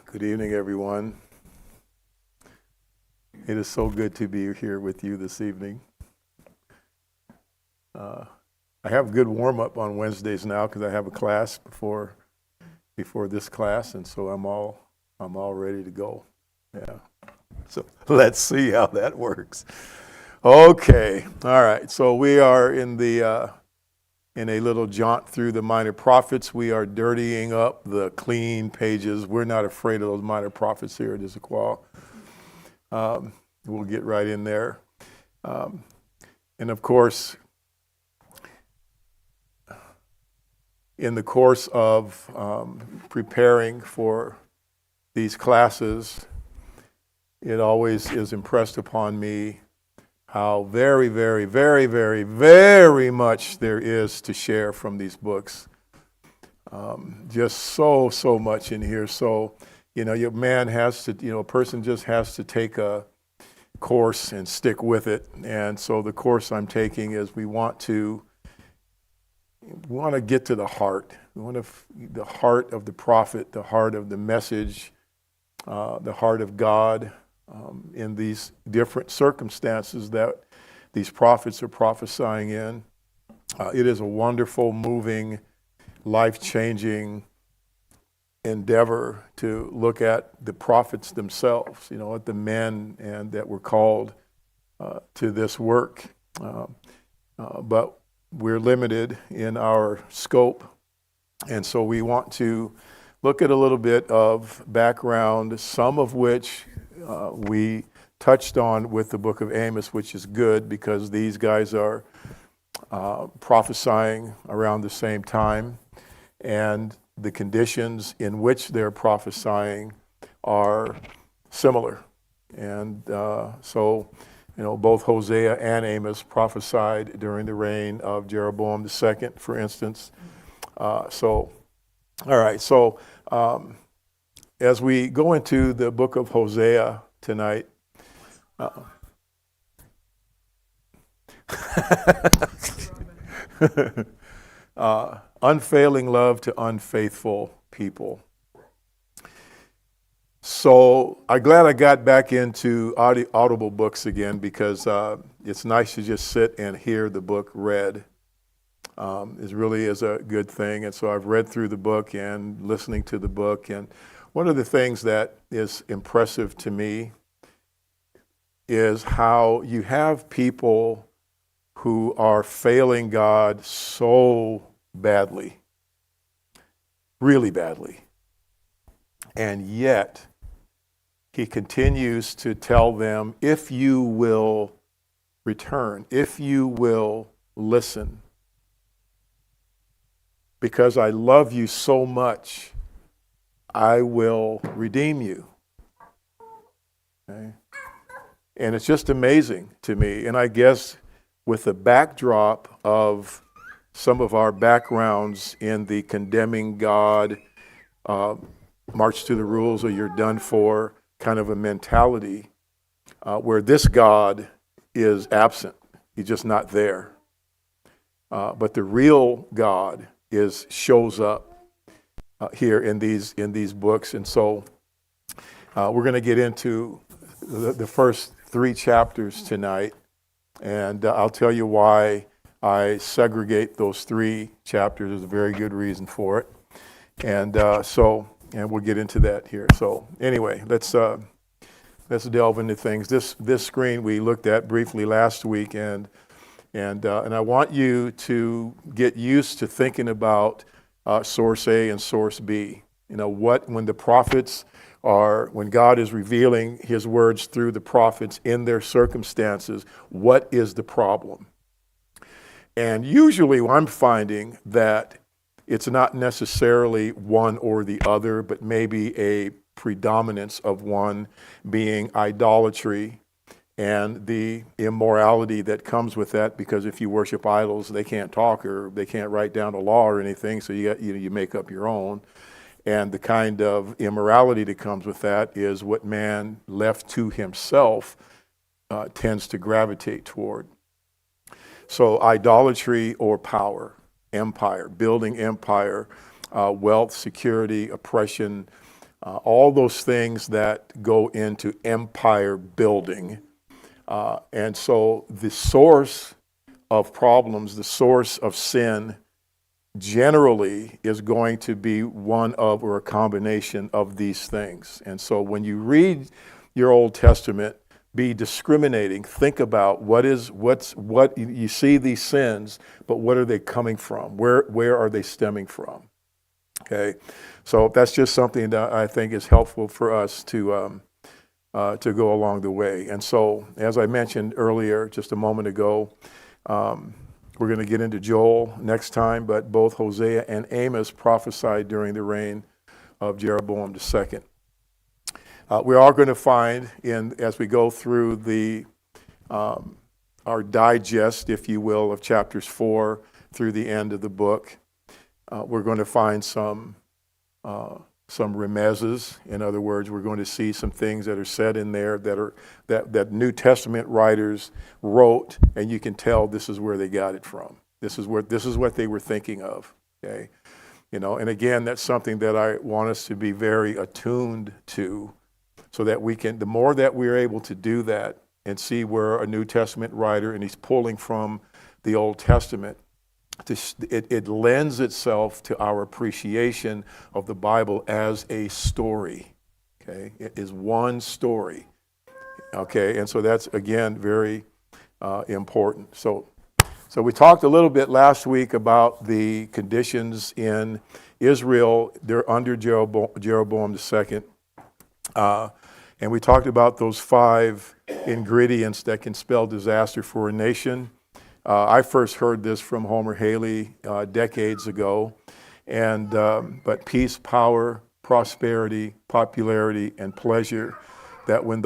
Good evening, everyone. It is so good to be here with you this evening. Uh, I have a good warm up on Wednesdays now because I have a class before this class, and so I'm all ready to go. Yeah. So let's see how that works. Okay. All right. So we are in a little jaunt through the minor prophets. We are dirtying up the clean pages. We're not afraid of those minor prophets here at Issaquah. We'll get right in there. And of course, in the course of preparing for these classes, it always is impressed upon me how very, very, very, very, very much there is to share from these books. Just so much in here. So, a person just has to take a course and stick with it. And so the course I'm taking is we want to get to the heart. We want the heart of the prophet, the heart of the message, the heart of God in these different circumstances that these prophets are prophesying in. It is a wonderful, moving, life-changing endeavor to look at the prophets themselves, at the men and that were called to this work. But we're limited in our scope, and so we want to look at a little bit of background, some of which we touched on with the book of Amos, which is good because these guys are prophesying around the same time, and the conditions in which they're prophesying are similar. And so both Hosea and Amos prophesied during the reign of Jeroboam II, for instance. All right, so as we go into the book of Hosea tonight, unfailing love to unfaithful people. So I'm glad I got back into audible books again because it's nice to just sit and hear the book read. It really is a good thing. And so I've read through the book and listening to the book. And one of the things that is impressive to me is how you have people who are failing God so badly, really badly. And yet, he continues to tell them, if you will return, if you will listen, because I love you so much, I will redeem you. Okay? And it's just amazing to me. And I guess with the backdrop of some of our backgrounds in the condemning God, march to the rules or you're done for kind of a mentality, where this God is absent. He's just not there. But the real God shows up here in these books. And so we're going to get into the first 3 chapters tonight. And I'll tell you why I segregate those 3 chapters. There's a very good reason for it. And and we'll get into that here. So anyway, let's delve into things. This screen we looked at briefly last week, and I want you to get used to thinking about source A and source B. When the prophets when God is revealing his words through the prophets in their circumstances, what is the problem? And usually I'm finding that it's not necessarily one or the other, but maybe a predominance of one being idolatry and the immorality that comes with that, because if you worship idols, they can't talk or they can't write down a law or anything, so you make up your own. And the kind of immorality that comes with that is what man left to himself tends to gravitate toward. So idolatry or power, empire, building empire, wealth, security, oppression, all those things that go into empire building. And so the source of problems, the source of sin, generally is going to be one of or a combination of these things. And so when you read your Old Testament, be discriminating. Think about what you see these sins, but what are they coming from? Where are they stemming from? Okay, so that's just something that I think is helpful for us to go along the way. And so, as I mentioned earlier, just a moment ago, we're going to get into Joel next time, but both Hosea and Amos prophesied during the reign of Jeroboam II. We are going to find, as we go through our digest, if you will, of chapters 4 through the end of the book, we're going to find some remezes. In other words, we're going to see some things that are said in there that New Testament writers wrote, and you can tell this is where they got it from. This is what they were thinking of. Okay, and again, that's something that I want us to be very attuned to, so that the more that we're able to do that and see where a New Testament writer and he's pulling from the Old Testament, it lends itself to our appreciation of the Bible as a story. Okay, it is one story. Okay, and so that's again very important. So we talked a little bit last week about the conditions in Israel. They're under Jeroboam II, and we talked about those 5 ingredients that can spell disaster for a nation. I first heard this from Homer Haley decades ago, but peace, power, prosperity, popularity, and pleasure, that when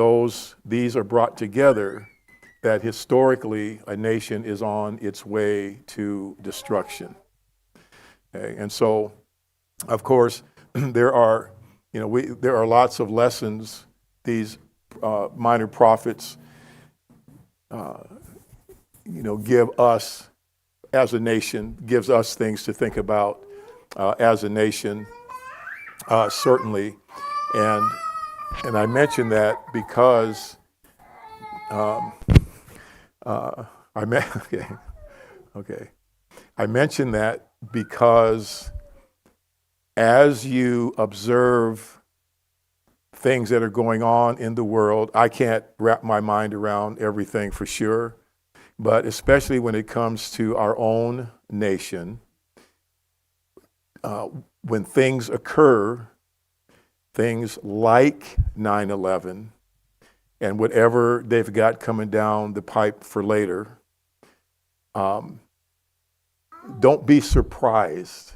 these are brought together, that historically a nation is on its way to destruction. Okay? And so, of course, there are lots of lessons these minor prophets give us as a nation, gives us things to think about as a nation, certainly. And I mention that because I mention that because as you observe things that are going on in the world, I can't wrap my mind around everything for sure, but especially when it comes to our own nation, when things occur, things like 9/11 and whatever they've got coming down the pipe for later, don't be surprised.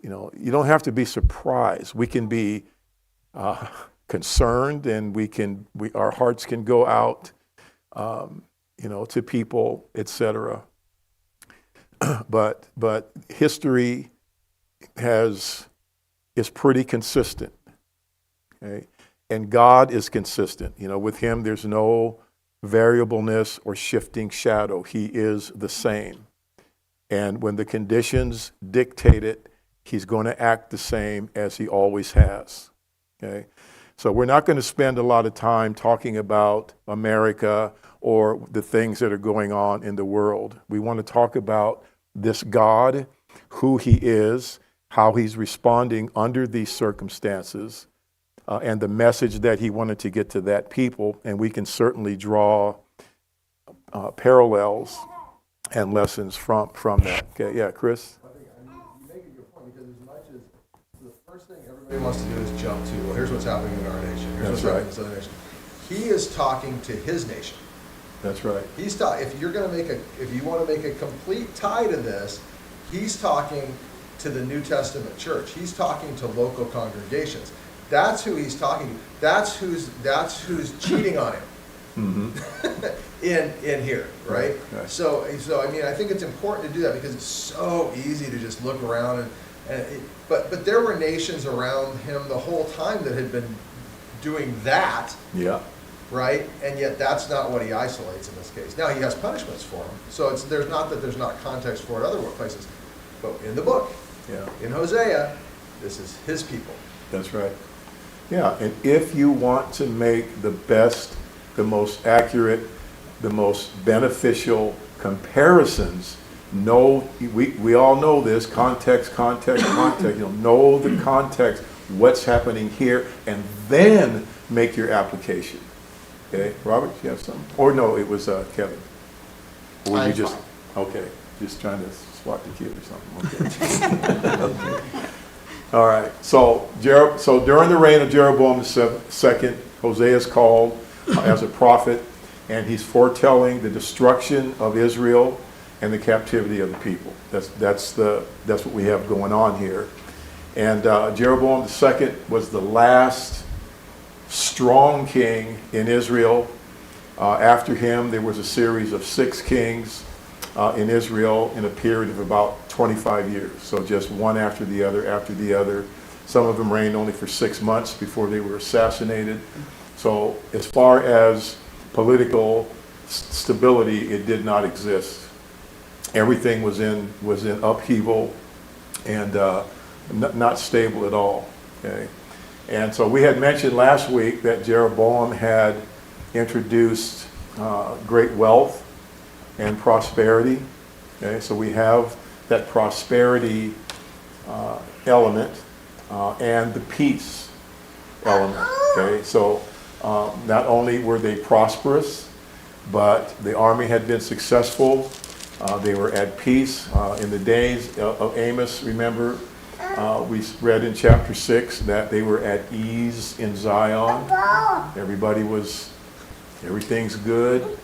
You don't have to be surprised. We can be concerned, and our hearts can go out, to people, etc. But history is pretty consistent, okay? And God is consistent. With Him, there's no variableness or shifting shadow. He is the same. And when the conditions dictate it, He's going to act the same as He always has. Okay? So we're not going to spend a lot of time talking about America or the things that are going on in the world. We want to talk about this God, who He is, how He's responding under these circumstances, and the message that He wanted to get to that people. And we can certainly draw parallels and lessons from that. Okay, yeah, Chris? You make a good point, because as much as the first thing everybody wants to do is jump to, well, here's what's happening in our nation. Here's what's happening in this other nation. He is talking to his nation. That's right. If you want to make a complete tie to this, he's talking to the New Testament church. He's talking to local congregations. That's who he's talking to. That's who's cheating on him. Mm-hmm. in here, right? Right? So I mean, I think it's important to do that, because it's so easy to just look around but there were nations around him the whole time that had been doing that. Yeah. Right? And yet that's not what he isolates in this case. Now he has punishments for them. So there's not context for it other places. But in the book, in Hosea, this is his people. That's right. Yeah, and if you want to make the best, the most accurate, the most beneficial comparisons, we all know this, context, context, context. Know the context, what's happening here, and then make your application. Okay, Robert, you have something? Or no, it was Kevin. Or were you just, okay, just trying to swat the kid or something, okay. All right, so during the reign of Jeroboam II, Hosea is called as a prophet, and he's foretelling the destruction of Israel and the captivity of the people. That's what we have going on here. And Jeroboam II was the last strong king in Israel. After him, there was a series of 6 kings in Israel in a period of about 25 years. So just one after the other, after the other. Some of them reigned only for 6 months before they were assassinated. So as far as political stability, it did not exist. Everything was in upheaval and not stable at all. Okay, and so we had mentioned last week that Jeroboam had introduced great wealth and prosperity. Okay, so we have that prosperity element and the peace element. Okay, so not only were they prosperous, but the army had been successful. They were at peace in the days of Amos. Remember, we read in chapter 6 that they were at ease in Zion. Everything's good.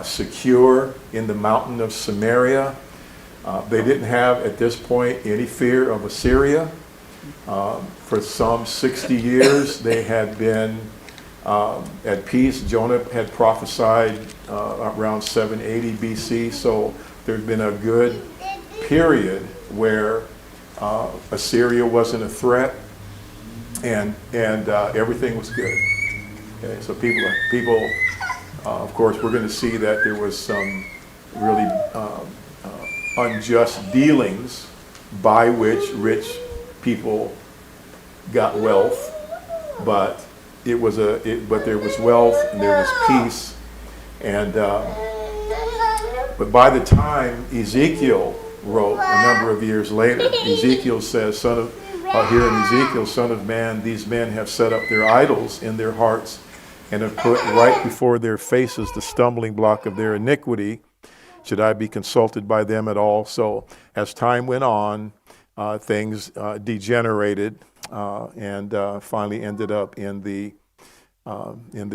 Secure in the mountain of Samaria. They didn't have at this point any fear of Assyria. For some 60 years they had been at peace. Jonah had prophesied around 780 BC, so there'd been a good period where Assyria wasn't a threat, and everything was good. Okay, so people, of course, we're going to see that there was some really unjust dealings by which rich people got wealth, but there was wealth and there was peace, and but by the time Ezekiel wrote a number of years later, Ezekiel says, "Son of man, these men have set up their idols in their hearts and have put right before their faces the stumbling block of their iniquity. Should I be consulted by them at all?" So as time went on, things degenerated and finally ended up in the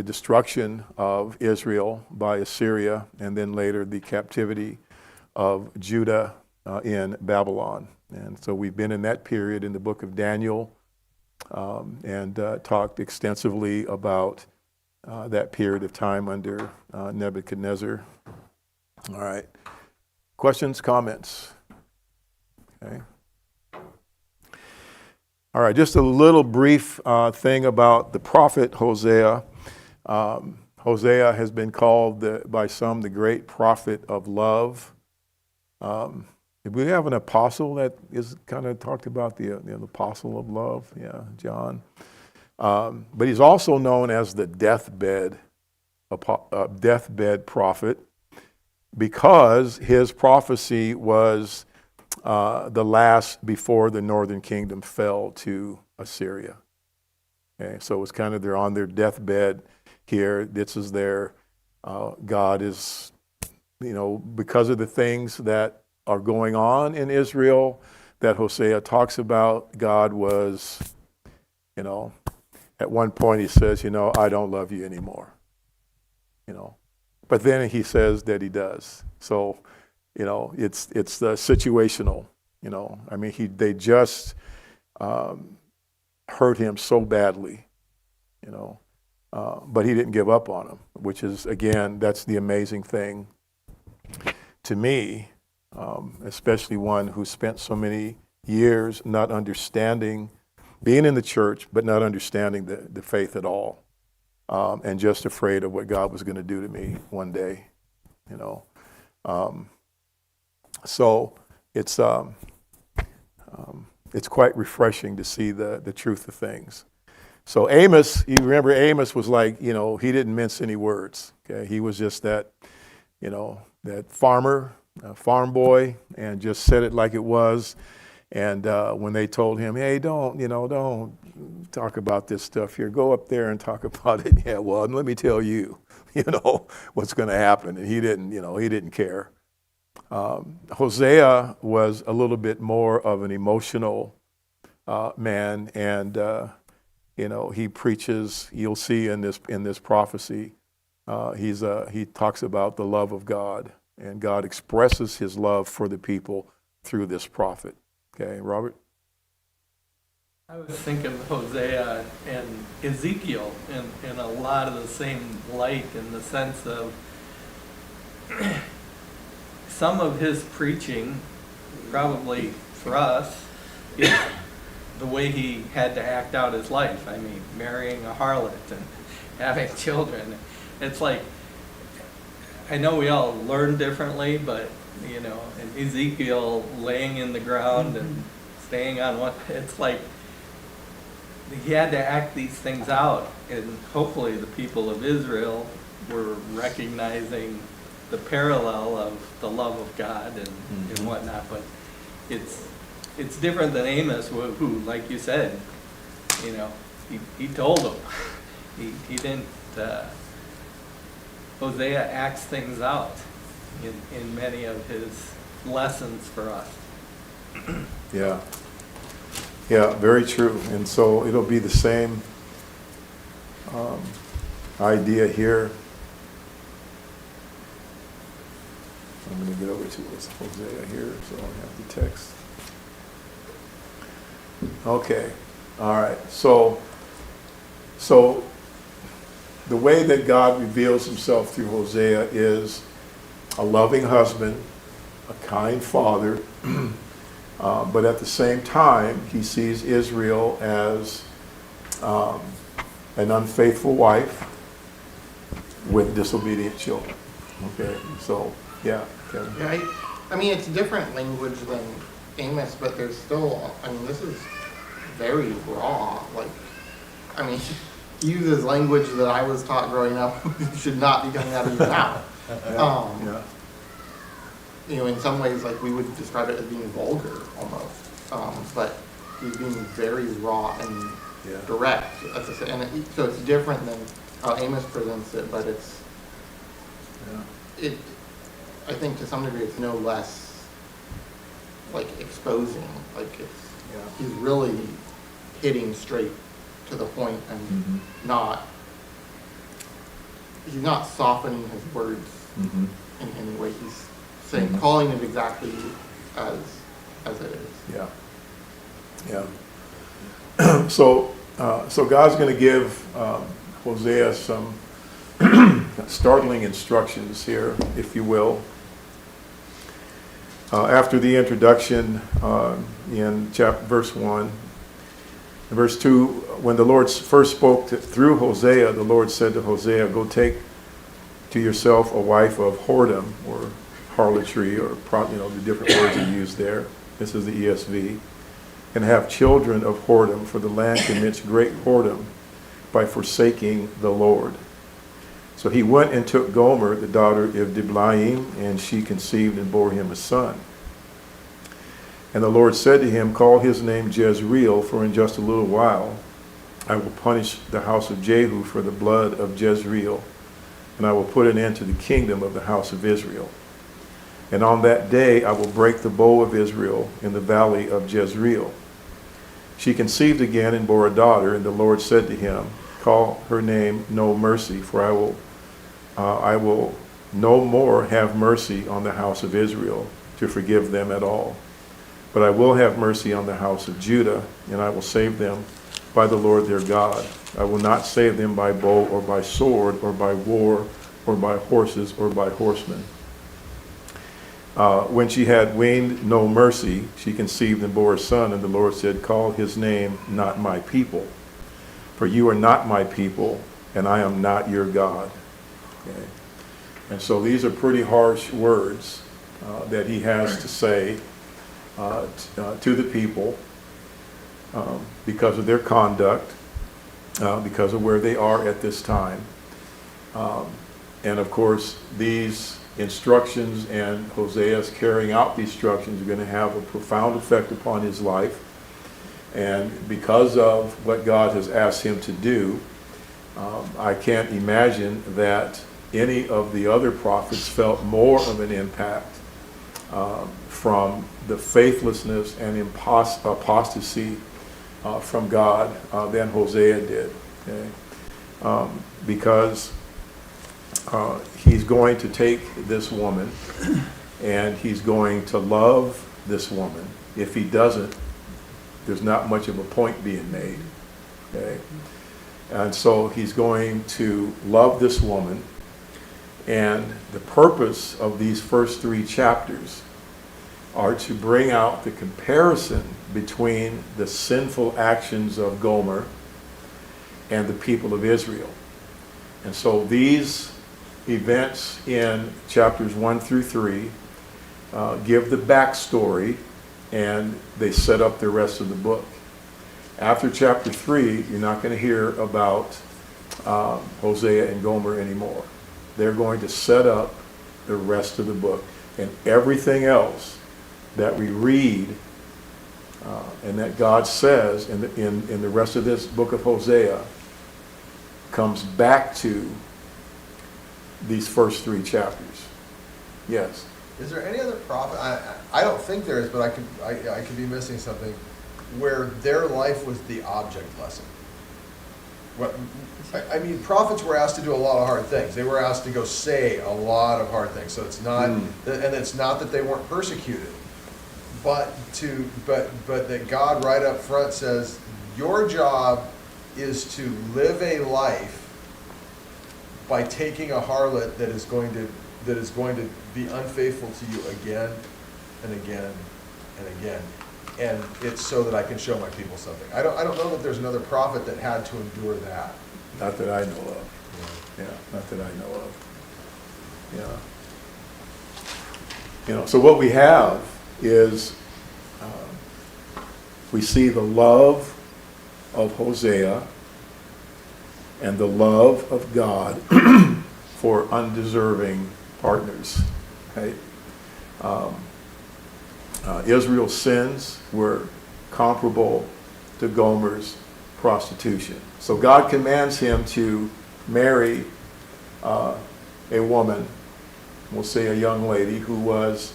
destruction of Israel by Assyria, and then later the captivity of Judah in Babylon. And so we've been in that period in the book of Daniel and talked extensively about that period of time under Nebuchadnezzar. All right. Questions, comments? Okay. All right, just a little brief thing about the prophet Hosea. Hosea has been called by some the great prophet of love. We have an apostle that is kind of talked about, the apostle of love, John. But he's also known as the deathbed prophet, because his prophecy was the last before the northern kingdom fell to Assyria. Okay, so it's kind of they're on their deathbed here. This is their God is, because of the things that are going on in Israel that Hosea talks about, God was, at one point he says, I don't love you anymore. But then he says that he does. So, it's the situational. They just hurt him so badly, but he didn't give up on him, which is, again, that's the amazing thing to me, especially one who spent so many years not understanding, being in the church, but not understanding the faith at all, and just afraid of what God was going to do to me one day, So it's it's quite refreshing to see the truth of things. So Amos, you remember Amos was like, he didn't mince any words. Okay, he was just that, that farmer, farm boy, and just said it like it was. And when they told him, hey, don't talk about this stuff here. Go up there and talk about it. Yeah, well, let me tell you, what's going to happen. And he didn't care. Hosea was a little bit more of an emotional man, and he preaches. You'll see in this prophecy, he talks about the love of God, and God expresses His love for the people through this prophet. Okay, Robert? I was thinking Hosea and Ezekiel in a lot of the same light, in the sense of some of his preaching, probably for us, is the way he had to act out his life. I mean, marrying a harlot and having children. It's like, I know we all learn differently, but and Ezekiel laying in the ground and staying on one, it's like he had to act these things out, and hopefully the people of Israel were recognizing the parallel of the love of God and whatnot. But it's different than Amos, who, like you said, he told them. He didn't. Hosea acts things out in many of his lessons for us. Yeah. Yeah, very true. And so it'll be the same idea here. I'm going to get over to Hosea here, so I have the text. Okay. All right. So the way that God reveals Himself through Hosea is a loving husband, a kind father, but at the same time, he sees Israel as an unfaithful wife with disobedient children. Okay, so yeah, Kevin. Yeah, I mean, it's different language than Amos, but there's still, this is very raw. He uses language that I was taught growing up should not be coming out of your mouth. In some ways, we would describe it as being vulgar almost, but he's being very raw and direct. So it's different than how Amos presents it, but I think to some degree it's no less exposing. He's really hitting straight to the point and he's not softening his words in any way. He's saying, calling it exactly as it is. Yeah. Yeah. So God's going to give Hosea some startling instructions here, if you will. After the introduction in verse 1, in verse 2, when the Lord first spoke through Hosea, the Lord said to Hosea, go take to yourself a wife of whoredom, or harlotry, or the different words he used there. This is the ESV. And have children of whoredom, for the land commits great whoredom by forsaking the Lord. So he went and took Gomer, the daughter of Diblaim, and she conceived and bore him a son. And the Lord said to him, call his name Jezreel, for in just a little while I will punish the house of Jehu for the blood of Jezreel, and I will put an end to the kingdom of the house of Israel. And on that day I will break the bow of Israel in the valley of Jezreel. She conceived again and bore a daughter, and the Lord said to him, call her name No Mercy, for I will no more have mercy on the house of Israel to forgive them at all. But I will have mercy on the house of Judah, and I will save them by the Lord their God. I will not save them by bow or by sword or by war or by horses or by horsemen. When she had weaned No Mercy, she conceived and bore a son, and the Lord said, call his name Not My People, for you are not my people, and I am not your God. Okay. And so these are pretty harsh words that he has to say to the people. because of their conduct, because of where they are at this time. And of course, these instructions and Hosea's carrying out these instructions are going to have a profound effect upon his life. And because of what God has asked him to do, I can't imagine that any of the other prophets felt more of an impact from the faithlessness and apostasy from God than Hosea did. Okay? Because he's going to take this woman and he's going to love this woman. If he doesn't, there's not much of a point being made. Okay? And so he's going to love this woman. And the purpose of these first 3 chapters are to bring out the comparison between the sinful actions of Gomer and the people of Israel. And so these events in chapters 1 through 3 give the backstory, and they set up the rest of the book. After chapter 3, you're not going to hear about Hosea and Gomer anymore. They're going to set up the rest of the book. And everything else that we read and that God says in the rest of this book of Hosea comes back to these first 3 chapters. Yes? Is there any other prophet? I don't think there is, but I could be missing something where their life was the object lesson. I mean, prophets were asked to do a lot of hard things. They were asked to go say a lot of hard things. So it's not, and it's not that they weren't persecuted, but that God right up front says, your job is to live a life by taking a harlot that is going to be unfaithful to you again and again and again. And it's so that I can show my people something. I don't know that there's another prophet that had to endure that. Not that I know of. Yeah, not that I know of. Yeah. So what we have is we see the love of Hosea and the love of God for undeserving partners. Right? Israel's sins were comparable to Gomer's prostitution. So God commands him to marry a woman, we'll say a young lady, who was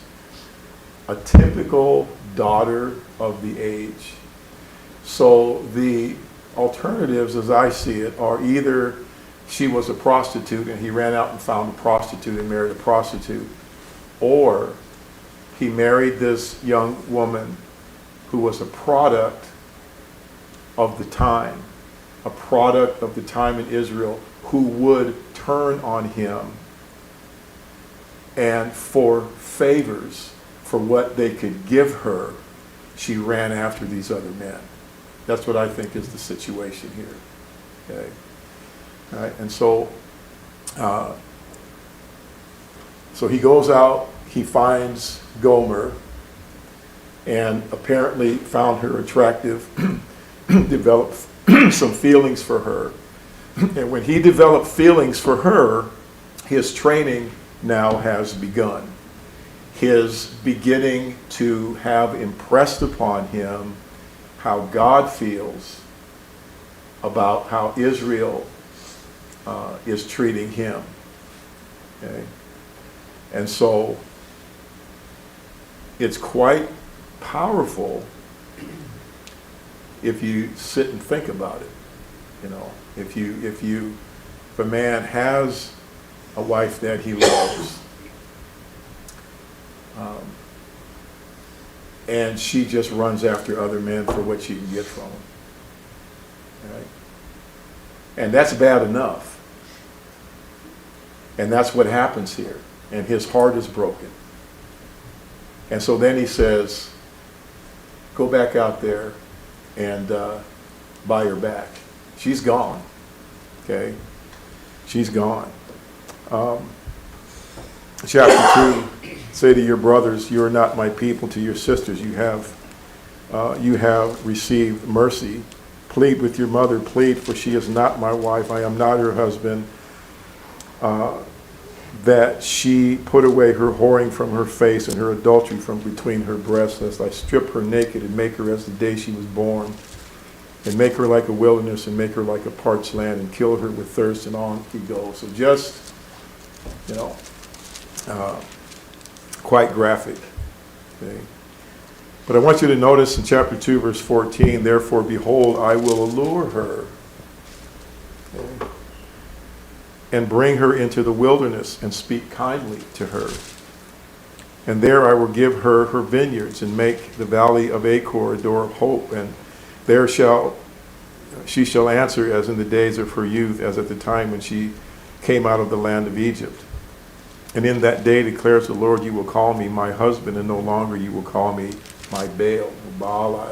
a typical daughter of the age. So the alternatives, as I see it, are either she was a prostitute and he ran out and found a prostitute and married a prostitute, or he married this young woman who was a product of the time in Israel, who would turn on him, and for favors, for what they could give her, she ran after these other men. That's what I think is the situation here. Okay? All right? And so he goes out, he finds Gomer, and apparently found her attractive, developed some feelings for her. And when he developed feelings for her, his training now has begun. His beginning to have impressed upon him how God feels about how Israel is treating him. Okay? And so it's quite powerful if you sit and think about it. You know, if a man has a wife that he loves, and she just runs after other men for what she can get from them, right? And that's bad enough. And that's what happens here. And his heart is broken. And so then he says, go back out there and buy her back. She's gone. Okay? She's gone. Chapter 2, say to your brothers, you are not my people. To your sisters, you have you have received mercy. Plead with your mother, plead, for she is not my wife, I am not her husband. That she put away her whoring from her face and her adultery from between her breasts, lest I strip her naked and make her as the day she was born, and make her like a wilderness and make her like a parched land and kill her with thirst, and on he goes. So just, quite graphic. Okay. But I want you to notice in chapter 2, verse 14, therefore, behold, I will allure her. Okay. And bring her into the wilderness and speak kindly to her. And there I will give her her vineyards and make the valley of Achor a door of hope. And there she shall answer as in the days of her youth, as at the time when she came out of the land of Egypt. And in that day declares the Lord, you will call me my husband, and no longer you will call me my Baal.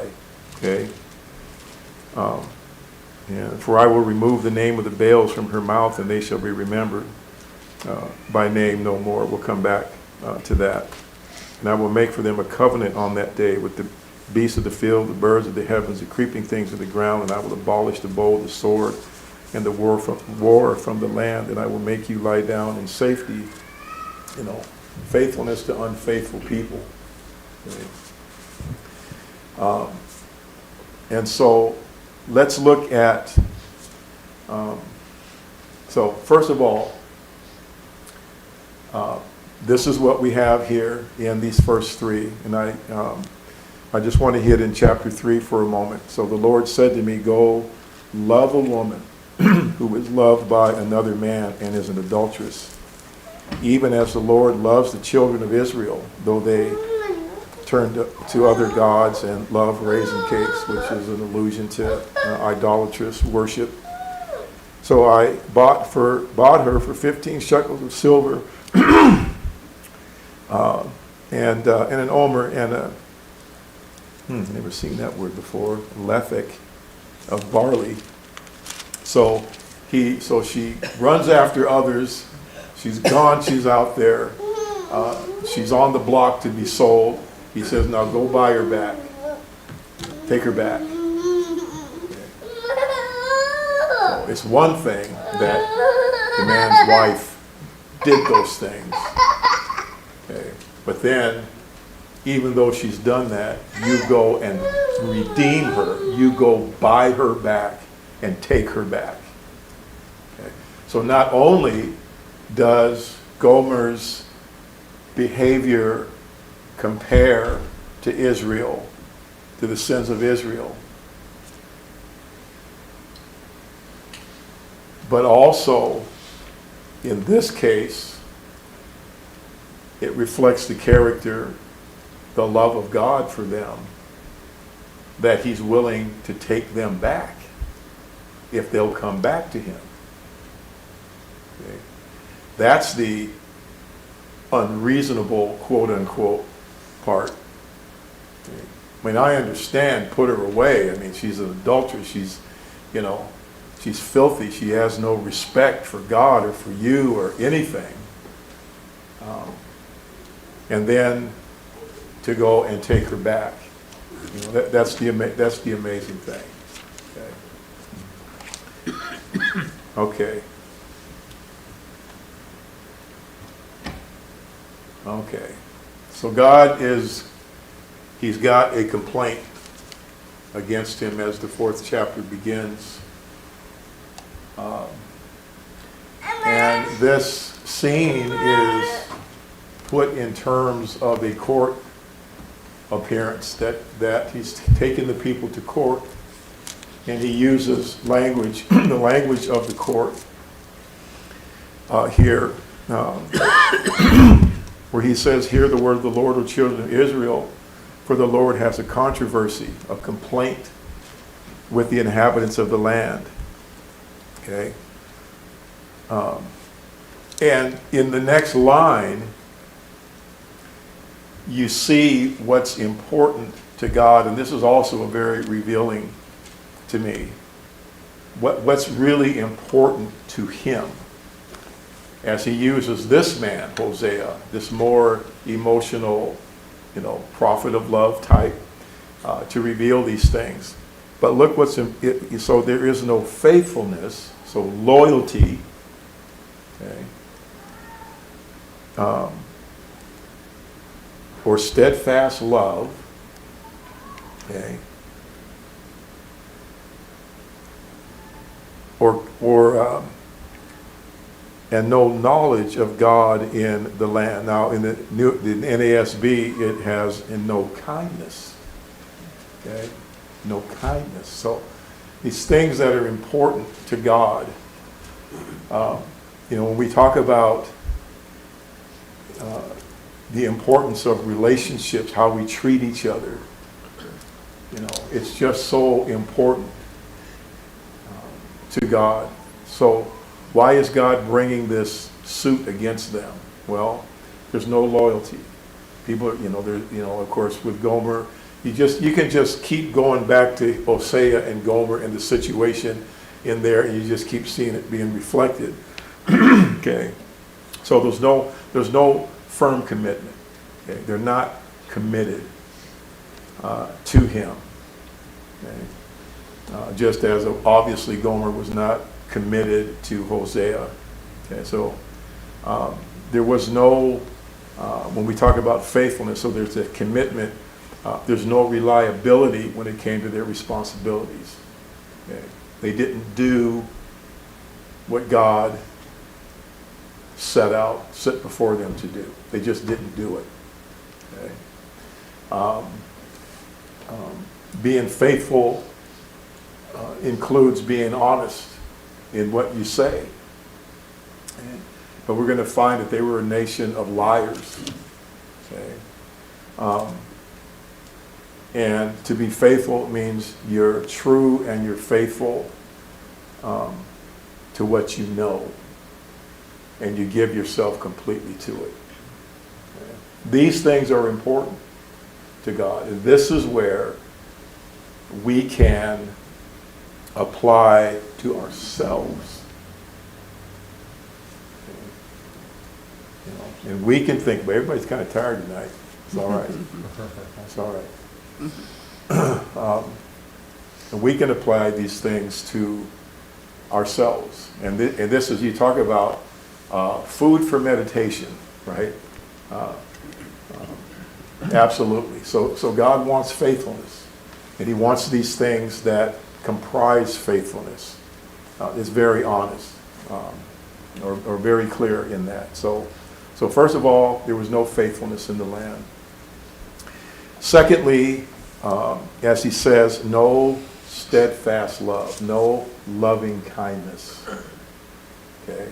Okay? For I will remove the name of the Baals from her mouth, and they shall be remembered by name no more. We'll come back to that. And I will make for them a covenant on that day with the beasts of the field, the birds of the heavens, the creeping things of the ground, and I will abolish the bow, the sword, and the war from the land, and I will make you lie down in safety, faithfulness to unfaithful people. Okay. And so let's look at, so first of all, this is what we have here in these first three. And I just want to hit in chapter 3 for a moment. So the Lord said to me, go love a woman who is loved by another man and is an adulteress, even as the Lord loves the children of Israel, though they turn to other gods and love raisin cakes, which is an allusion to idolatrous worship. So I bought her for 15 shekels of silver, and an omer, and a never seen that word before, lethek of barley. So she runs after others. She's gone. She's out there. She's on the block to be sold. He says, now go buy her back. Take her back. Okay. So it's one thing that the man's wife did those things. Okay. But then, even though she's done that, you go and redeem her. You go buy her back and take her back. Okay. So not only does Gomer's behavior compare to Israel, to the sins of Israel, but also, in this case, it reflects the character, the love of God for them, that he's willing to take them back if they'll come back to him. Okay. That's the unreasonable, quote unquote, part. Okay. I mean, I understand, put her away. I mean, she's an adulteress. She's filthy. She has no respect for God or for you or anything. And then to go and take her back. That's the amazing thing. Okay. Okay. So God he's got a complaint against him as the 4th chapter begins. And this scene is put in terms of a court appearance, that he's taken the people to court, and he uses language, the language of the court here, where he says, hear the word of the Lord, O children of Israel, for the Lord has a controversy, a complaint with the inhabitants of the land. Okay? And in the next line, you see what's important to God, and this is also very revealing to me. What's really important to him as he uses this man, Hosea, this more emotional, prophet of love type, to reveal these things. But look what's so there is no faithfulness, so loyalty, okay, or steadfast love, okay, and no knowledge of God in the land. Now, in the NASB, it has "and no kindness." Okay, no kindness. So, these things that are important to God. When we talk about the importance of relationships, how we treat each other, it's just so important to God. So, why is God bringing this suit against them? Well, there's no loyalty. People are, of course, with Gomer, you can just keep going back to Hosea and Gomer and the situation in there, and you just keep seeing it being reflected. Okay, so there's no firm commitment. Okay, they're not committed to him. Okay, just as obviously Gomer was not committed to Hosea. Okay, so there was no, when we talk about faithfulness, so there's a commitment, there's no reliability when it came to their responsibilities. Okay, they didn't do what God set before them to do. They just didn't do it. Okay. Being faithful includes being honest in what you say. But we're going to find that they were a nation of liars. Okay. And to be faithful means you're true and you're faithful to what you know, and you give yourself completely to it. Okay. These things are important to God, and this is where we can apply to ourselves. Okay. And we can think, but everybody's kind of tired tonight. It's all right. It's all right. And we can apply these things to ourselves. And this is, you talk about food for meditation, right? Absolutely. So God wants faithfulness. And he wants these things that comprise faithfulness. It's very honest, or very clear in that. So first of all, there was no faithfulness in the land. Secondly, as he says, no steadfast love, no loving kindness. Okay.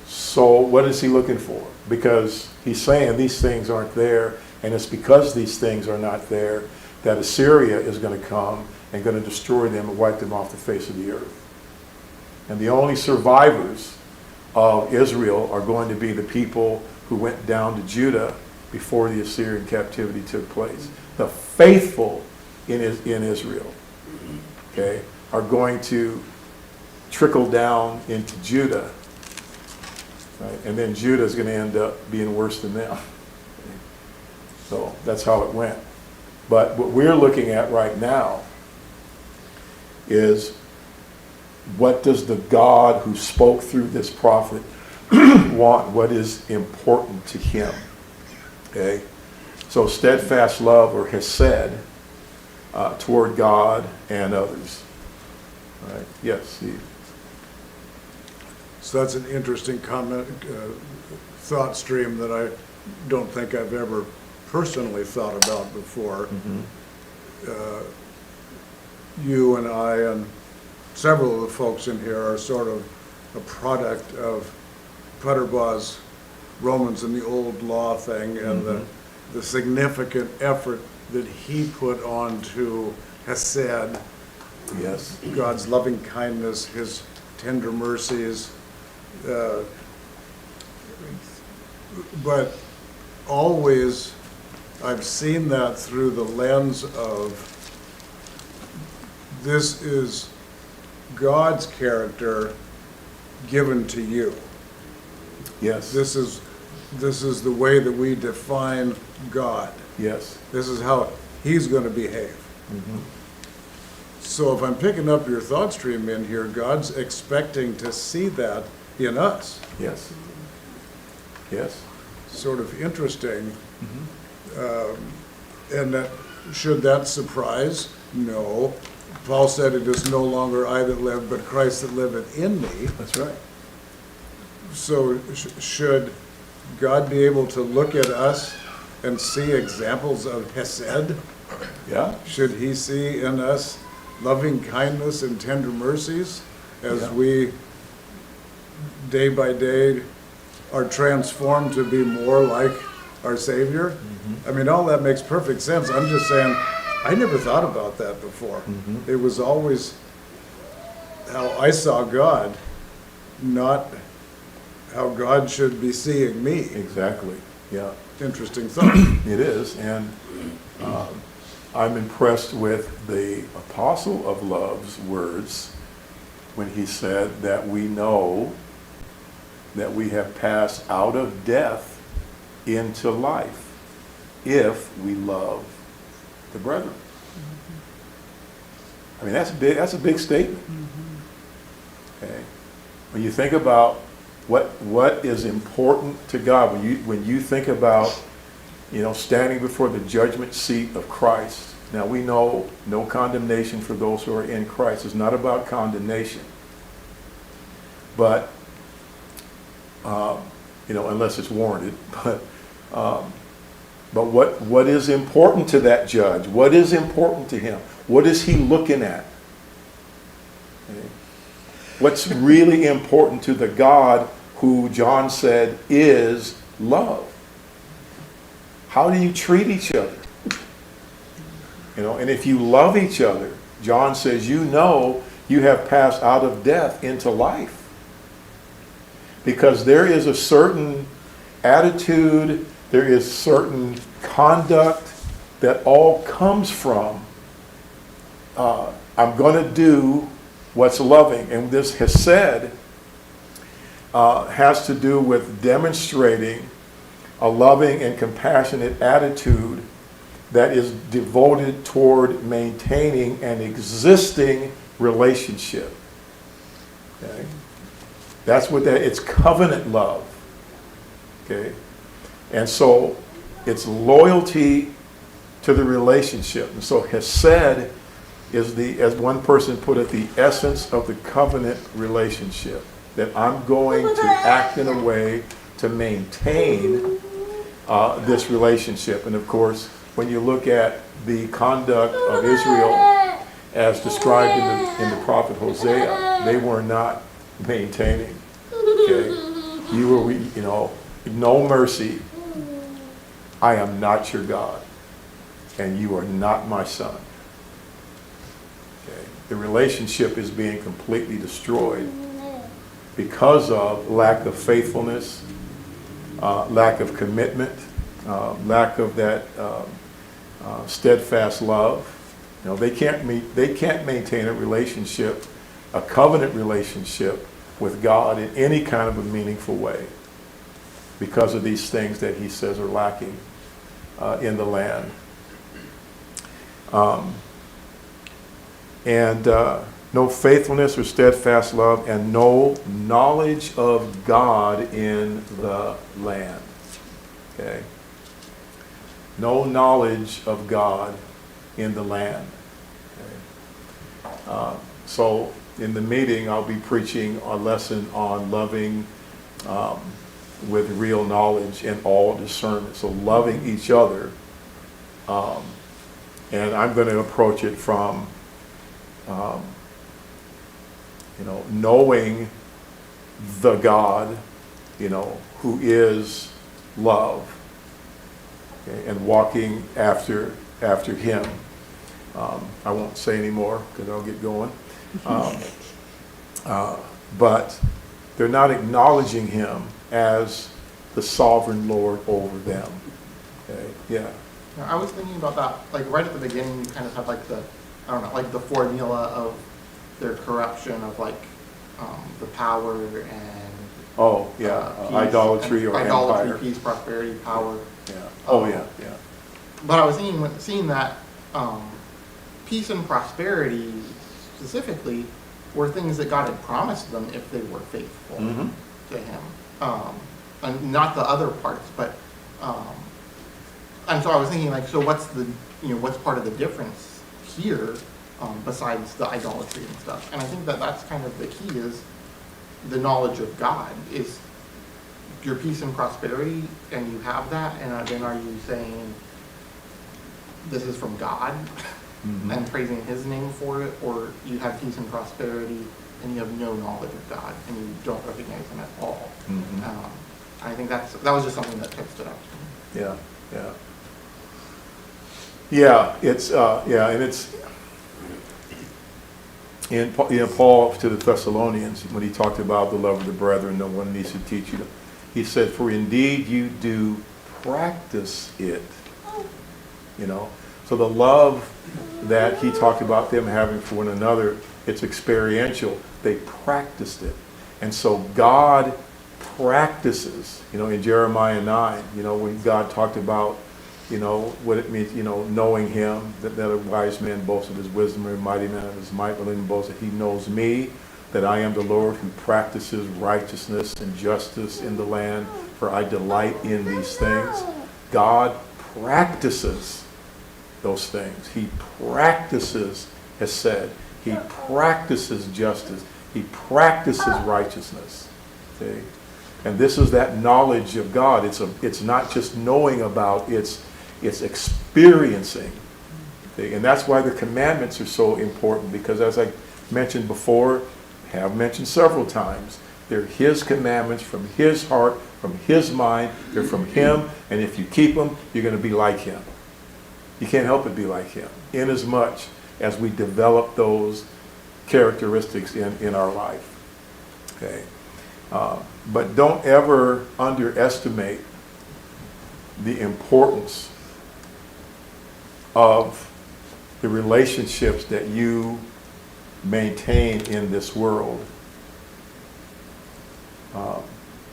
So what is he looking for? Because he's saying these things aren't there, and it's because these things are not there that Assyria is going to come and going to destroy them and wipe them off the face of the earth. And the only survivors of Israel are going to be the people who went down to Judah before the Assyrian captivity took place. The faithful in Israel, okay, are going to trickle down into Judah, right? And then Judah is going to end up being worse than them. Okay. So that's how it went. But what we're looking at right now is, what does the God who spoke through this prophet want? What is important to him? Okay, so steadfast love, or hesed, toward God and others. All right. Yes, Steve. So that's an interesting comment, thought stream that I don't think I've ever personally thought about before. Mm-hmm. You and I and several of the folks in here are sort of a product of Putterbaugh's Romans and the Old Law thing, and Mm-hmm. the significant effort that he put on to Hesed, Yes. God's loving kindness, his tender mercies. But always I've seen that through the lens of, this is God's character given to you. Yes. This is this is the way that we define God. Yes. This is how he's going to behave. So if I'm picking up your thought stream in here, God's expecting to see that in us. Yes. Yes. Sort of interesting. And that, should that surprise? No. Paul said, it is no longer I that live, but Christ that liveth in me. That's right. So should God be able to look at us and see examples of Hesed? Yeah. Should he see in us loving kindness and tender mercies as Yeah. we, day by day, are transformed to be more like our Savior? I mean, all that makes perfect sense. I'm just saying, I never thought about that before. It was always how I saw God, not how God should be seeing me. Exactly. Yeah. Interesting thought. It is, and I'm impressed with the Apostle of Love's words when he said that we know that we have passed out of death into life if we love the brethren. I mean, that's a big statement. Okay? When you think about what is important to God, when you think about, standing before the judgment seat of Christ. Now we know no condemnation for those who are in Christ. It's not about condemnation. But, unless it's warranted. But what is important to that judge? What is important to him? What is he looking at? Okay. What's really important to the God who John said is love? How do you treat each other? And if you love each other, John says, you have passed out of death into life. Because there is a certain attitude, there is certain conduct that all comes from, I'm going to do what's loving. And this Hesed has to do with demonstrating a loving and compassionate attitude that is devoted toward maintaining an existing relationship. Okay? That's what it's covenant love. Okay? And so it's loyalty to the relationship. And so Hesed is as one person put it, the essence of the covenant relationship. That I'm going to act in a way to maintain this relationship. And of course, when you look at the conduct of Israel as described in the prophet Hosea, they were not maintaining. Okay? You were, no mercy. I am not your God, and you are not my son. Okay? The relationship is being completely destroyed because of lack of faithfulness, lack of commitment, lack of that steadfast love. They can't maintain a relationship, a covenant relationship with God in any kind of a meaningful way because of these things that he says are lacking in the land. No faithfulness or steadfast love, and no knowledge of God in the land. Okay? No knowledge of God in the land. Okay? So in the meeting, I'll be preaching a lesson on loving with real knowledge and all discernment. So loving each other. And I'm going to approach it from knowing the God, who is love, okay, and walking after him. I won't say any more because I'll get going. But they're not acknowledging him as the sovereign Lord over them. Okay? Yeah. I was thinking about that, like right at the beginning, you kind of had like the formula of their corruption of like the power and Oh, yeah, peace, idolatry and or idolatry, empire. peace, prosperity, power. Yeah. Oh, Um, yeah, yeah. But I was seeing that peace and prosperity specifically were things that God had promised them if they were faithful Mhm. to Him, and not the other parts. But and so I was thinking, like, so what's what's part of the difference here besides the idolatry and stuff? And I think that that's kind of the key, is the knowledge of God, is your peace and prosperity, and you have that, and then are you saying this is from God Mhm. and praising His name for it, or you have peace and prosperity and you have no knowledge of God and you don't recognize Him at all? Mhm. I think that was just something that stood out to me. Yeah, yeah. Yeah, it's, and it's, in Paul to the Thessalonians, when he talked about the love of the brethren, no one needs to teach you. He said, for indeed you do practice it. You know, so the love that he talked about them having for one another, it's experiential. They practiced it. And so God practices, in Jeremiah 9, when God talked about, what it means, knowing him, that a wise man boasts of his wisdom, or a mighty man of his might, willing to boast that he knows me, that I am the Lord who practices righteousness and justice in the land, for I delight in these things. God practices those things. He practices hesed. He practices justice. He practices righteousness. Okay? And this is that knowledge of God. It's not just knowing about, it's experiencing. Okay? And that's why the commandments are so important, because as I mentioned before, have mentioned several times, they're his commandments from his heart, from his mind. They're from him, and if you keep them, you're going to be like him. You can't help but be like him, inasmuch as we develop those characteristics in our life. Okay, but don't ever underestimate the importance of the relationships that you maintain in this world,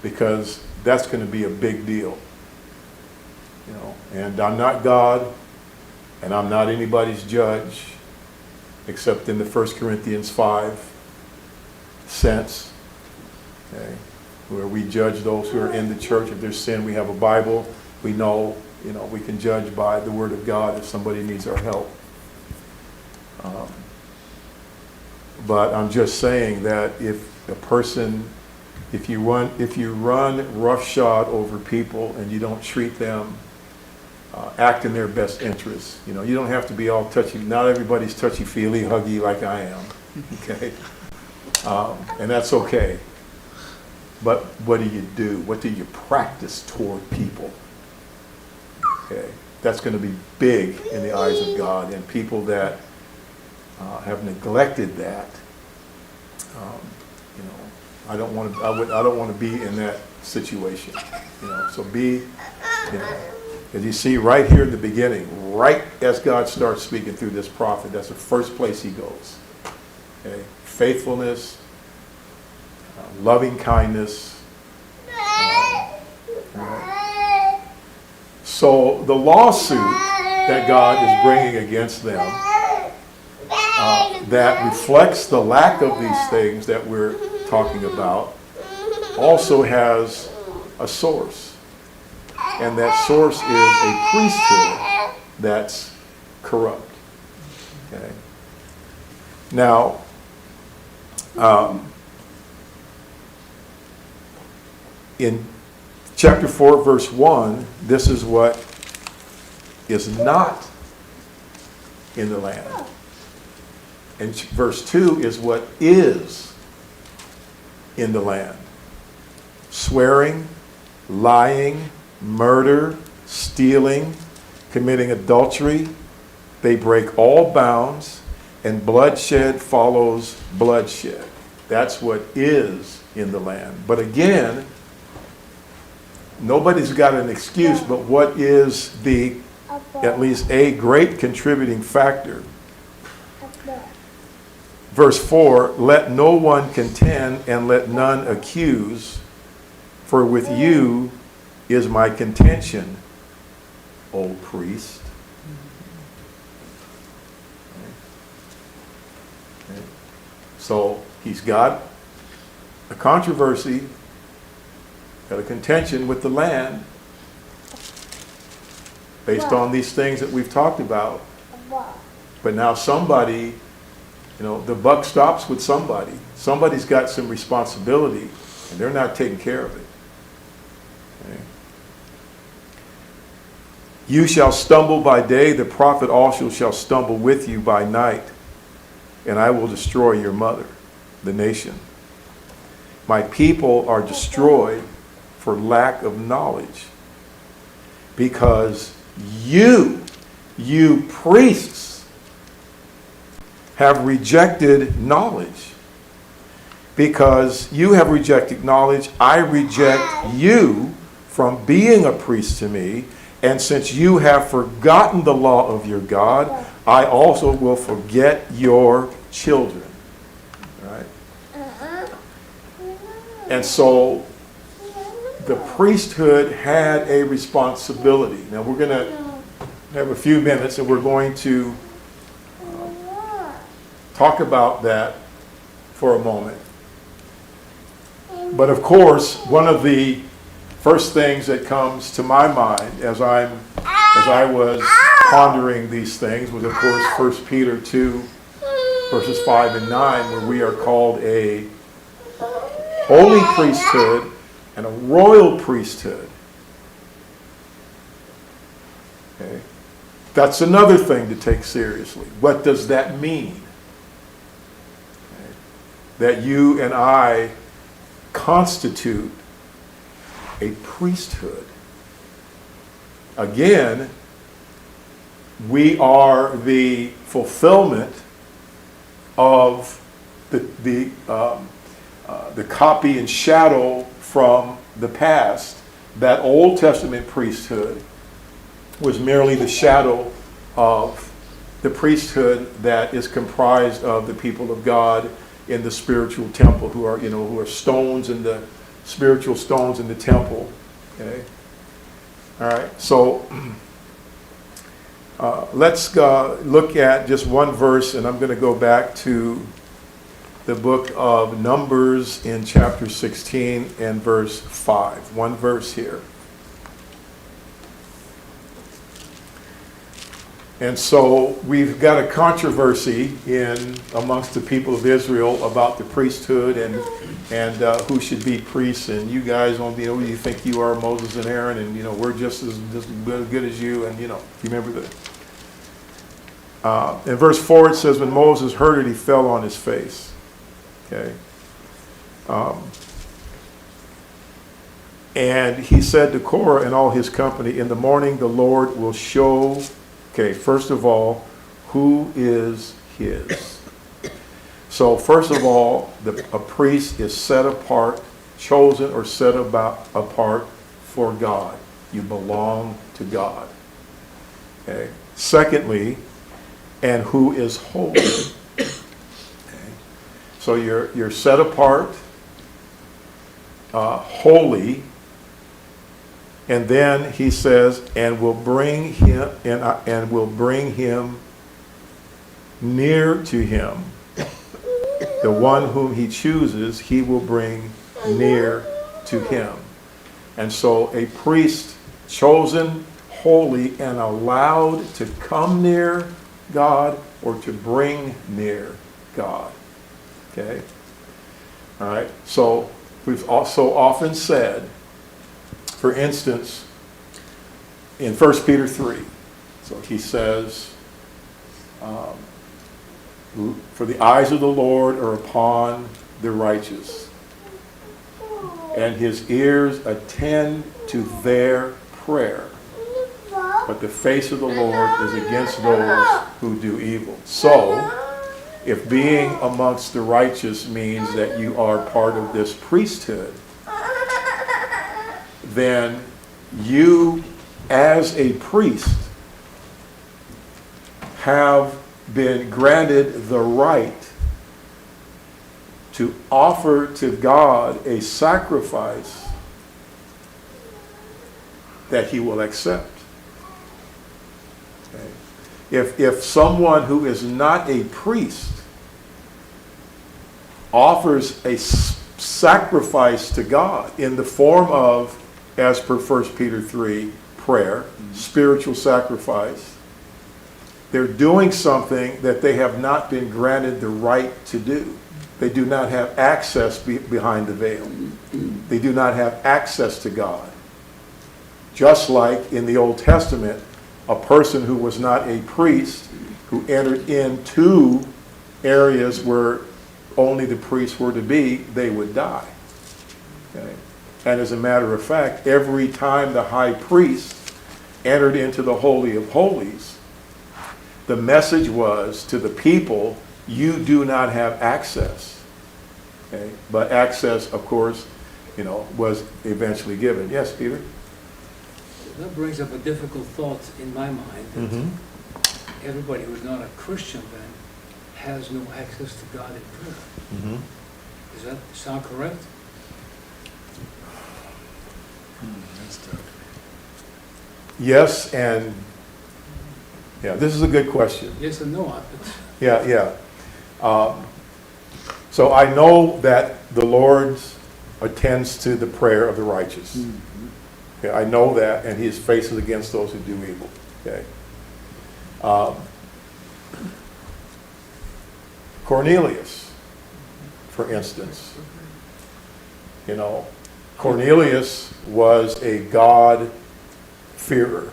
because that's going to be a big deal. And I'm not God, and I'm not anybody's judge, except in the 1 Corinthians 5 sense, okay, where we judge those who are in the church. If there's sin, we have a Bible. We know, we can judge by the Word of God if somebody needs our help. But I'm just saying that if you run roughshod over people and you don't treat them, act in their best interests. You don't have to be all touchy. Not everybody's touchy-feely, huggy like I am. Okay, and that's okay. But what do you do? What do you practice toward people? Okay, that's going to be big in the eyes of God, and people that have neglected that. I don't want to. I don't want to be in that situation. So be. As you see right here in the beginning, right as God starts speaking through this prophet, that's the first place he goes. Okay? Faithfulness, loving kindness. Right. So the lawsuit that God is bringing against them, that reflects the lack of these things that we're talking about, also has a source. And that source is a priesthood that's corrupt. Okay. Now, in chapter 4, verse 1, this is what is not in the land. And verse 2 is what is in the land. Swearing, lying, murder, stealing, committing adultery. They break all bounds, and bloodshed follows bloodshed. That's what is in the land. But again, nobody's got an excuse, but what is at least a great contributing factor? Verse 4, let no one contend and let none accuse. For with you is my contention, O priest. Okay. So he's got a controversy, got a contention with the land based on these things that we've talked about. But now somebody, the buck stops with somebody. Somebody's got some responsibility, and they're not taking care of it. Okay. You shall stumble by day, the prophet also shall stumble with you by night, and I will destroy your mother, the nation. My people are destroyed for lack of knowledge, because you priests, have rejected knowledge. Because you have rejected knowledge, I reject you from being a priest to me. And since you have forgotten the law of your God, I also will forget your children. Right? And so the priesthood had a responsibility. Now we're going to have a few minutes and we're going to talk about that for a moment. But of course, one of the first things that comes to my mind as I was pondering these things was, of course, 1 Peter 2, verses 5 and 9, where we are called a holy priesthood and a royal priesthood. Okay? That's another thing to take seriously. What does that mean? Okay? That you and I constitute a priesthood. Again, we are the fulfillment of the copy and shadow from the past. That Old Testament priesthood was merely the shadow of the priesthood that is comprised of the people of God in the spiritual temple, who are stones in the spiritual stones in the temple. Okay. All right. So let's look at just one verse, and I'm going to go back to the book of Numbers in chapter 16 and verse 5. One verse here. And so we've got a controversy amongst the people of Israel about the priesthood and who should be priests. And you guys, you think you are Moses and Aaron, and we're just as good as you. And you remember that. In verse 4 it says, when Moses heard it, he fell on his face. Okay. And he said to Korah and all his company, in the morning the Lord will show. Okay, first of all, who is his? So first of all, a priest is set apart, chosen or set apart for God. You belong to God. Okay. Secondly, and who is holy? Okay. So you're set apart, holy. And then he says, and will bring him and will bring him near to him. The one whom he chooses, he will bring near to him. And so a priest chosen, holy, and allowed to come near God or to bring near God. Okay? All right. So we've also often said, for instance, in 1 Peter 3, so he says, for the eyes of the Lord are upon the righteous, and his ears attend to their prayer, but the face of the Lord is against those who do evil. So, if being amongst the righteous means that you are part of this priesthood, then you, as a priest, have been granted the right to offer to God a sacrifice that he will accept. Okay? If someone who is not a priest offers a sacrifice to God in the form of, as per 1 Peter 3, prayer, spiritual sacrifice, they're doing something that they have not been granted the right to do. They do not have access behind the veil. They do not have access to God. Just like in the Old Testament, a person who was not a priest, who entered into areas where only the priests were to be, they would die. Okay? And as a matter of fact, every time the high priest entered into the Holy of Holies, the message was to the people, you do not have access. Okay? But access, of course, was eventually given. Yes, Peter? That brings up a difficult thought in my mind, that everybody who's not a Christian then has no access to God in prayer. Does that sound correct? That's tough. Yes, and yeah, this is a good question. Yes and no. Yeah. So I know that the Lord attends to the prayer of the righteous. Okay, I know that, and he is faces against those who do evil. Okay. Cornelius, for instance, Cornelius was a God-fearer.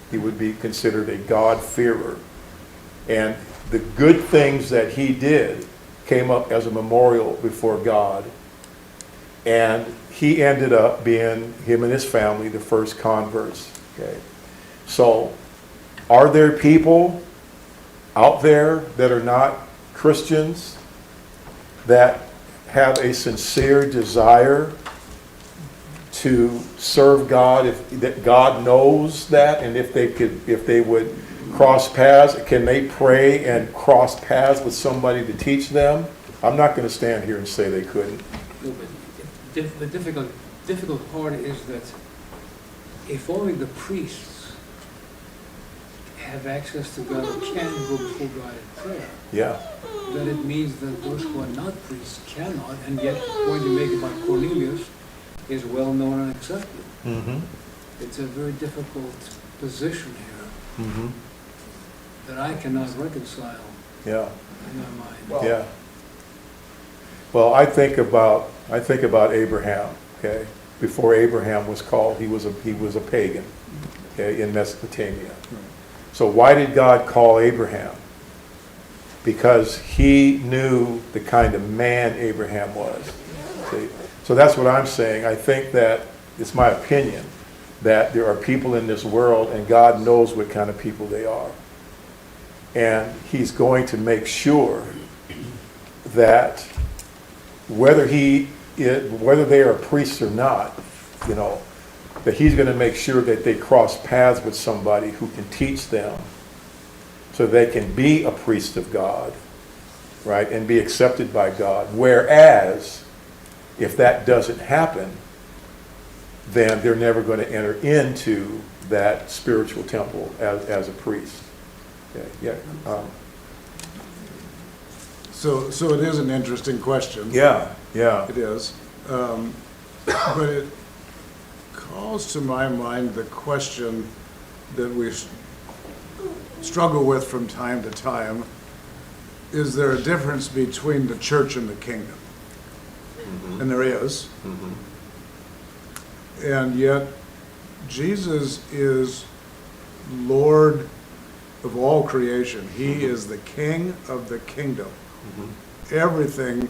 He would be considered a God-fearer. And the good things that he did came up as a memorial before God. And he ended up being, him and his family, the first converts. Okay. So, are there people out there that are not Christians that have a sincere desire to serve God, that God knows that, and if they would cross paths, can they pray and cross paths with somebody to teach them? I'm not going to stand here and say they couldn't. No, but the difficult part is that if only the priests have access to God or can go before God in prayer, Yeah. then it means that those who are not priests cannot, and yet the point you make about Cornelius is well known and accepted. It's a very difficult position here that I cannot reconcile Yeah. in my mind. Well, Yeah. Well, I think about Abraham. Okay. Before Abraham was called, he was a pagan. Okay, in Mesopotamia. So why did God call Abraham? Because he knew the kind of man Abraham was. See? So that's what I'm saying. I think that, it's my opinion, that there are people in this world and God knows what kind of people they are. And he's going to make sure that whether they are priests or not, that he's going to make sure that they cross paths with somebody who can teach them so they can be a priest of God, right, and be accepted by God. Whereas, if that doesn't happen, then they're never going to enter into that spiritual temple as a priest. Okay, yeah. So it is an interesting question. Yeah. It is. But it calls to my mind the question that we struggle with from time to time. Is there a difference between the church and the kingdom? And there is. And yet, Jesus is Lord of all creation. He is the King of the kingdom. Everything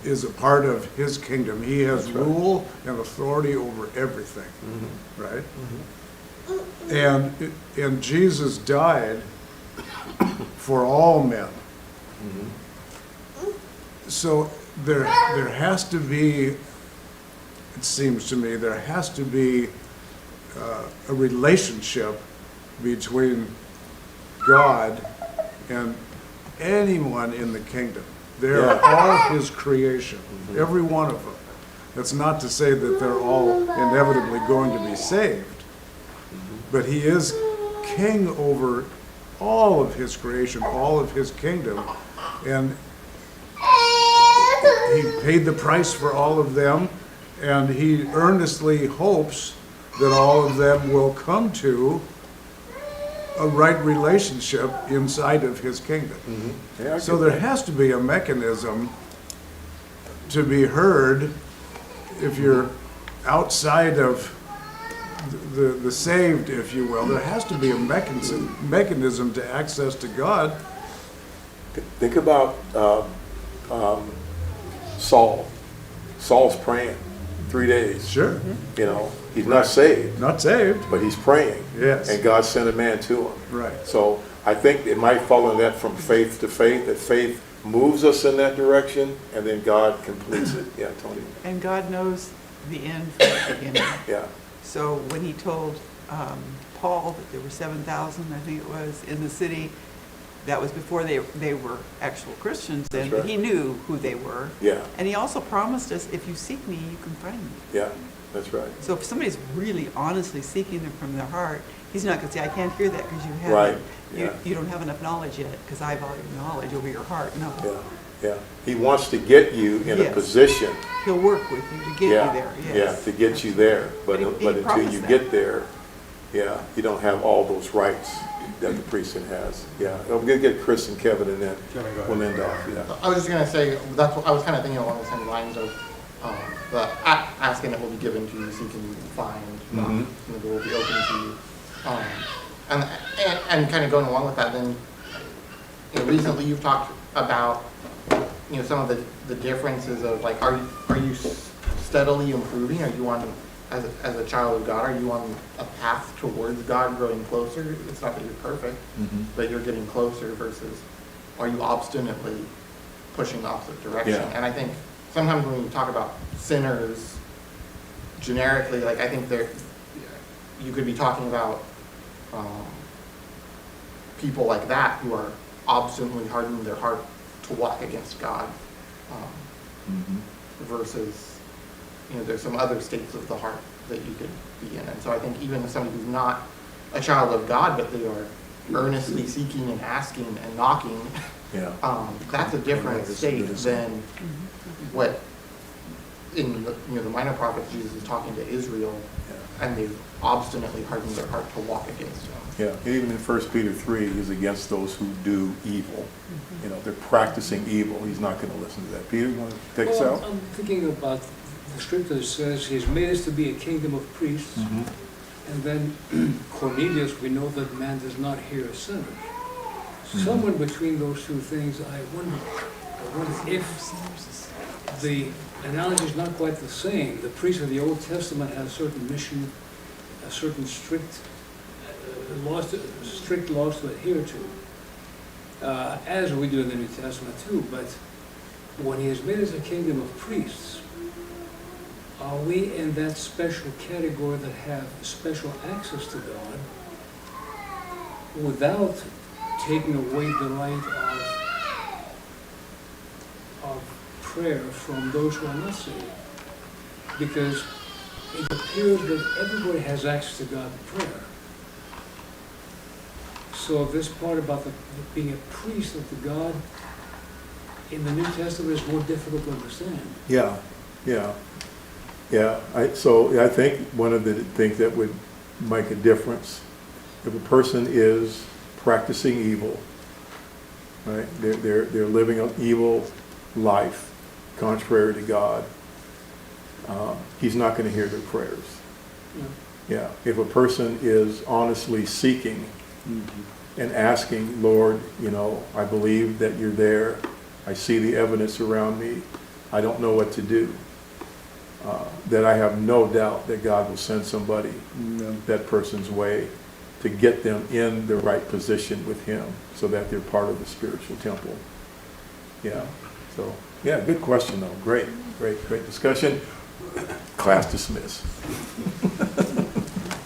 is a part of his kingdom. He has rule and authority over everything, right? And Jesus died for all men. So there has to be, it seems to me, there has to be a relationship between God and anyone in the kingdom. They are all his creation, every one of them. That's not to say that they're all inevitably going to be saved, but he is king over all of his creation, all of his kingdom. And he paid the price for all of them, and he earnestly hopes that all of them will come to a right relationship inside of his kingdom. Yeah, I So get there that. has to be a mechanism to be heard if you're outside of the saved, if you will. There has to be a mechanism to access to God. Think about Saul. Saul's praying 3 days. Sure. You know, he's not saved, Not saved. but he's praying. Yes. And God sent a man to him. Right. So I think it might fall in that from faith to faith, that faith moves us in that direction, and then God completes it. Yeah, Tony? And God knows the end from the beginning. Yeah. So when he told Paul that there were 7,000, I think it was, in the city, that was before they were actual Christians then, That's but right. he knew who they were. Yeah. And he also promised us, if you seek me, you can find me. Yeah, that's right. So if somebody's really honestly seeking them from their heart, he's not going to say, I can't hear that because you haven't. Right, yeah. You don't have enough knowledge yet, because I value knowledge over your heart. No. Yeah, yeah. He wants to get you in a Yes. position. He'll work with you to get Yeah, you there, yes. yeah, to get you there. But He until promised you that. get there, yeah, you don't have all those rights that the priesthood has. Yeah, I'm gonna get Chris and Kevin and then we'll end off, yeah. I was just gonna say, that's what, I was kind of thinking along the same lines of, asking that will be given to you, seeking you will find, knock, Mhm. and the door will be open to you. And kind of going along with that, then, you know, recently you've talked about, you know, some of the differences of like, are you steadily improving? Are you on, as a child of God, are you on a path towards God, growing closer? It's not that you're perfect, but you're getting closer versus, are you obstinately pushing the opposite direction? Yeah. And I think sometimes when you talk about sinners generically, like I think you could be talking about people like that who are obstinately hardening their heart to walk against God, versus, you know, there's some other states of the heart that you could be in. And so I think even if somebody who's not a child of God, but they are earnestly seeking and asking and knocking, Yeah. that's a different state than what in the minor prophets Jesus is talking to Israel, and they've obstinately hardened their heart to walk against him. Yeah, even in 1 Peter 3, he's against those who do evil. You know, they're practicing evil. He's not going to listen to that. Peter, you want to take us Well, out? I'm thinking about the scripture that says he's made us to be a kingdom of priests. Mhm. And then Cornelius, we know that man does not hear sinners. Somewhere between those two things, I wonder if the analogy is not quite the same. The priest of the Old Testament had a certain mission, a certain strict laws to adhere to, as we do in the New Testament too. But when he has made us a kingdom of priests, are we in that special category that have special access to God without taking away the right of prayer from those who are not saved? Because it appears that everybody has access to God in prayer. So this part about being a priest of the God in the New Testament is more difficult to understand. Yeah, yeah. Yeah, I think one of the things that would make a difference, if a person is practicing evil, right? They're living an evil life, contrary to God. He's not going to hear their prayers. Yeah, if a person is honestly seeking and asking, Lord, you know, I believe that you're there. I see the evidence around me. I don't know what to do. That I have no doubt that God will send somebody that person's way to get them in the right position with him so that they're part of the spiritual temple. Yeah, so, yeah, good question though. Great discussion. Class dismissed.